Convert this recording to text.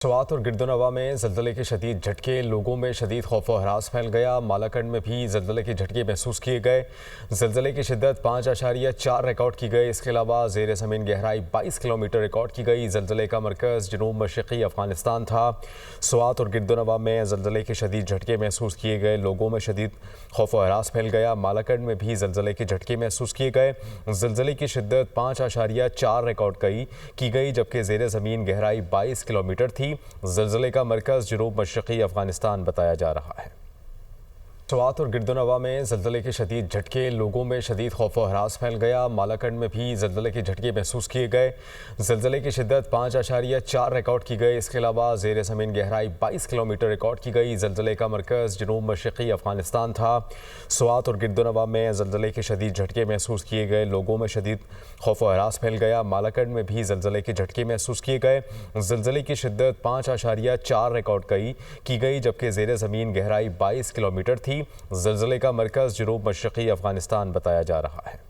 स्वात और गिरदोनवा में ज़लज़ले के शदीद झटके, लोगों में शदीद खौफ व हरास फैल गया। मालाकंड में भी ज़लज़ले के झटके महसूस किए गए। ज़लज़ले की शिद्दत 5.4 रिकॉर्ड की गई। इसके अलावा ज़ेर ज़मीन गहराई 22 किलोमीटर रिकॉर्ड की गई। ज़लज़ले का मरकज़ जनूब मशरक़ी अफ़गानिस्तान था। स्वात और गिरदोनवा में ज़लज़ले के शदीद झटके महसूस किए गए। लोगों में शदीद खौफ व हरास फैल गया। मालाकंड में भी ज़लज़ले के झटके महसूस किए गए। ज़लज़ले की शिद्दत 5.4 रिकॉर्ड की गई, जबकि ज़ेर ज़मीन गहराई 22 किलोमीटर थी। ज़लज़ले का मरकज़ जनूब मशरक़ी अफ़गानिस्तान बताया जा रहा है। स्वात और गिरदोनवा में ज़लज़ले के शदीद झटके, लोगों में शदीद खौफ व हरास फैल गया। मालाकंड में भी ज़लज़ले के झटके महसूस किए गए। ज़लज़ले की शिद्दत 5.4 रिकॉर्ड की गई। इसके अलावा ज़ेर ज़मीन गहराई 22 किलोमीटर रिकॉर्ड की गई। ज़लज़ले का मरकज़ जनूब मशरक़ी अफ़गानिस्तान था। स्वात और गिरदोनवा में ज़लज़ले के शदीद झटके महसूस किए गए। लोगों में शदीद खौफ व हरास फैल गया। मालाकंड में भी ज़लज़ले के झटके महसूस किए गए। ज़लज़ले की शिद्दत 5.4 रिकॉर्ड की गई, जबकि ज़ेर ज़मीन गहराई 22 किलोमीटर थी। ज़लज़ले का मरकज़ जनूब मशरक़ी अफ़गानिस्तान बताया जा रहा है।